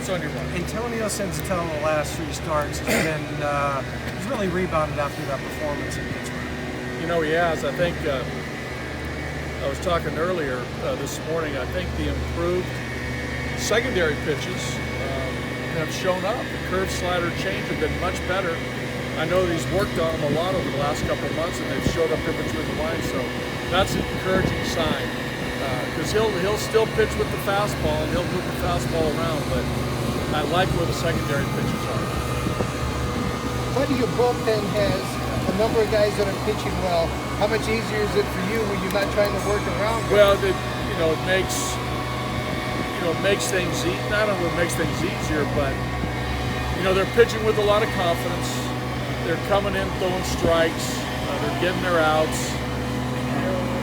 What's on your mind? Antonio Senzatela in the last 3 starts has been he's really rebounded after that performance in Pittsburgh. You know, he has. I think I was talking earlier this morning. I think the improved secondary pitches have shown up. The curve slider change have been much better. I know that he's worked on them a lot over the last couple of months, and they've showed up in between the lines. So that's an encouraging sign. Because he'll still pitch with the fastball and he'll move the fastball around, but I like where the secondary pitches are. Buddy, your bullpen has a number of guys that are pitching well. How much easier is it for you when you're not trying to work around? Well, it makes things not only makes things easier, but they're pitching with a lot of confidence. They're coming in throwing strikes. They're getting their outs,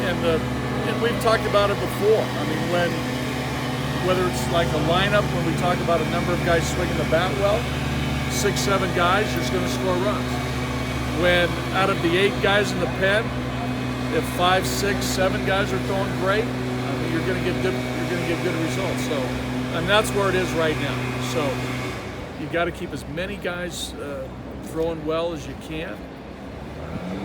and we've talked about it before. I mean, whether it's like a lineup, when we talk about a number of guys swinging the bat well, 6, 7 guys, you're just going to score runs. When out of the 8 guys in the pen, if 5, 6, 7 guys are throwing great, I mean, you're going to get good results. So, and that's where it is right now. So, you got to keep as many guys throwing well as you can.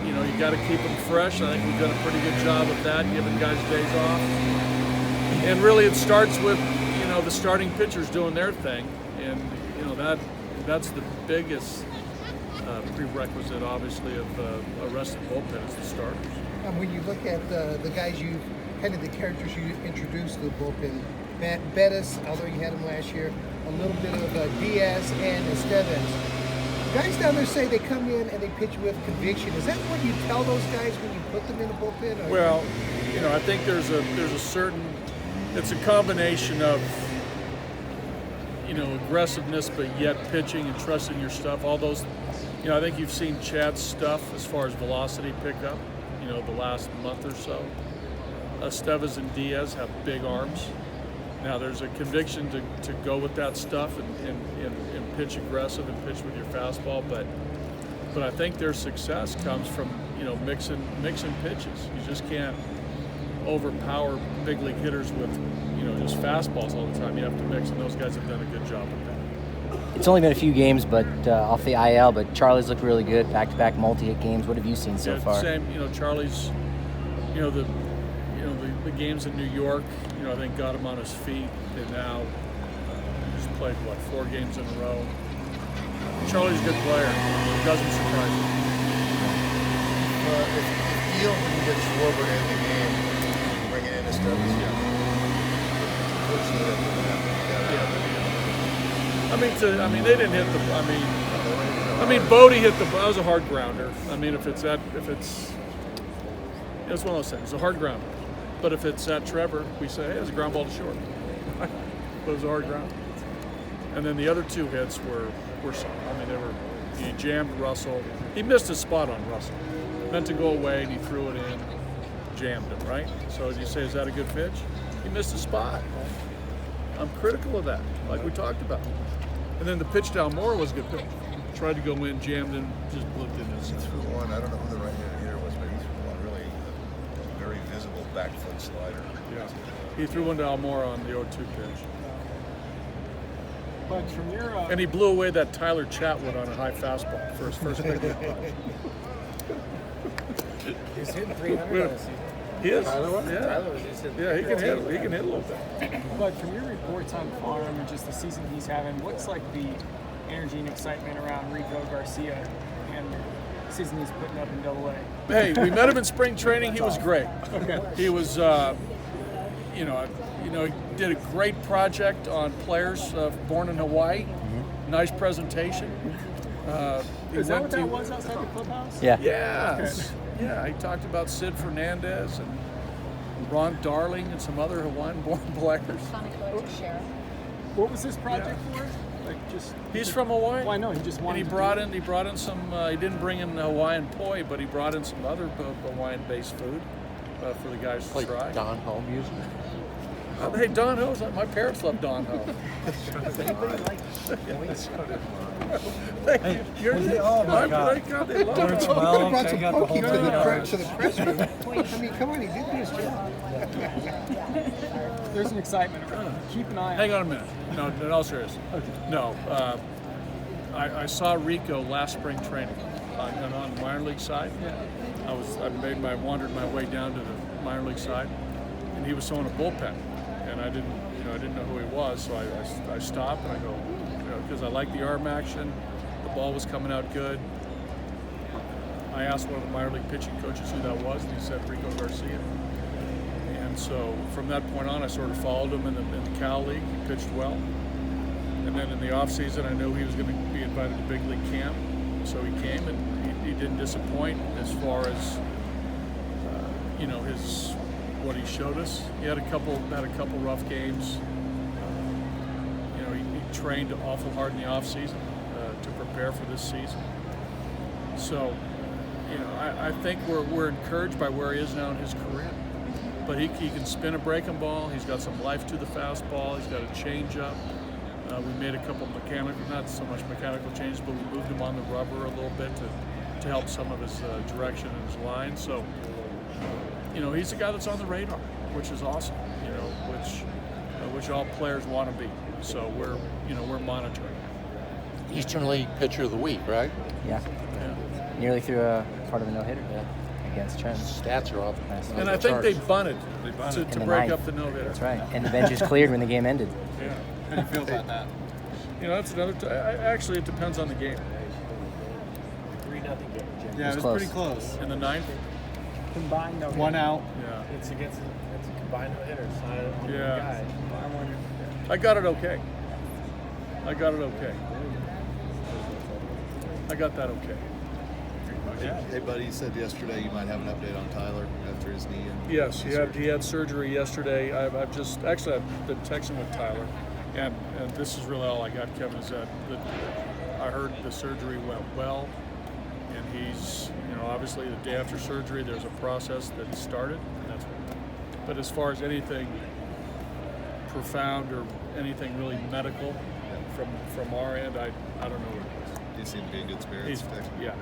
You got to keep them fresh. I think we've done a pretty good job of that, giving guys days off. And really, it starts with the starting pitchers doing their thing, and that's the biggest prerequisite, obviously, of a rested bullpen is the starters. And when you look at the guys the characters you introduced to the bullpen, Bettis, although you had him last year, a little bit of Diaz and Estevez. Guys down there say they come in and they pitch with conviction. Is that what you tell those guys when you put them in the bullpen? Well, I think there's a certain, it's a combination of, aggressiveness, but yet pitching and trusting your stuff. All those, I think you've seen Chad's stuff as far as velocity pickup, the last month or so. Estevez and Diaz have big arms. Now there's a conviction to go with that stuff and pitch aggressive and pitch with your fastball, but I think their success comes from mixing pitches. You just can't overpower big league hitters with just fastballs all the time. You have to mix, and those guys have done a good job with that. It's only been a few games, but off the IL. But Charlie's looked really good, back-to-back multi-hit games. What have you seen so far? Same. Charlie's, the games in New York, I think got him on his feet, and now he's played 4 games in a row. Charlie's a good player. It doesn't surprise me. If you feel when you get Schwarber in the game, you bring it in as Estevez. I mean, they didn't hit the. I mean, Bodie hit the. That was a hard grounder. I mean, it's one of those things. It's a hard grounder. But if it's at Trevor, we say, hey, it's a ground ball to short. But it was a hard ground. And then the other 2 hits were solid. I mean, he jammed Russell. He missed his spot on Russell. Meant to go away, and he threw it in, jammed him, right? So you say, is that a good pitch? He missed his spot. I'm critical of that, like we talked about. And then the pitch to Almora was a good pitch. Tried to go in, jammed in, just blipped in his. He threw one, I don't know who the right-handed hitter was, but he threw one really very visible back foot slider. Yeah. He threw one to Almora on the 0-2 pitch. But from your and he blew away that Tyler Chatwood on a high fastball for his first big league pop. He's hitting 300 this season. He is. Tyler was just hitting he can hit. He can hit a little bit. But from your reports on farm and just the season he's having, what's like the energy and excitement around Rico Garcia and the season he's putting up in Double-A? Hey, we met him in spring training. He was great. Okay. He was, he did a great project on players born in Hawaii. Mm-hmm. Nice presentation. Is that what that was outside the clubhouse? Yeah. Yes. Okay. Yeah, he talked about Sid Fernandez and Ron Darling and some other Hawaiian-born players. What was this project for? He's from Hawaii. Well, I know he just wanted. And he brought in some. He didn't bring in Hawaiian poi, but he brought in some other Hawaiian-based food for the guys to try. Don Hall music. Hey, Don Ho's. My parents love Don Ho. Hey, oh my God. God, they love Number Don. 12, Brought I some got the pokey whole to the thing. to the press room. I mean, come on, he did his job. There's an excitement around. Keep an eye on Hang it. on a minute. No, in all seriousness. No. I saw Rico last spring training on the minor league side. Yeah. I wandered my way down to the minor league side, and he was throwing a bullpen, and I didn't know who he was, so I stopped and I go, because I like the arm action, the ball was coming out good. I asked one of the minor league pitching coaches who that was, and he said Rico Garcia. And so from that point on, I sort of followed him in the Cal League. He pitched well. And then in the offseason, I knew he was going to be invited to big league camp. So he came, and he didn't disappoint as far as, what he showed us. He had a couple rough games. He trained awful hard in the offseason to prepare for this season. So, I think we're encouraged by where he is now in his career. But he can spin a breaking ball. He's got some life to the fastball. He's got a changeup. We made a couple not so much mechanical changes, but we moved him on the rubber a little bit to help some of his direction and his line. So, he's a guy that's on the radar, which is awesome. Which all players want to be. So we're monitoring. Eastern League Pitcher of the Week, right? Yeah. Yeah. Nearly threw a part of a no-hitter against Trent. Stats are off. And I think they bunted to In the break ninth. up the no-hitter. That's right. And the benches cleared when the game ended. Yeah. How do you feel about that? That's another. Actually, it depends on the game. 3-0 game. Yeah, it was close. pretty close. In the ninth. Combined no. One out. Yeah. It's a combined no-hitter. It's not a one Yeah. guy. I got it okay. I got that okay. Hey, buddy, you said yesterday you might have an update on Tyler after his knee. Yes, he had surgery yesterday. I've been texting with Tyler, and this is really all I got, Kevin. Is that I heard the surgery went well, and he's obviously the day after surgery there's a process that started, and that's. But as far as anything profound or anything really medical from our end, I don't know what it is. He seemed to be in good spirits. Yeah.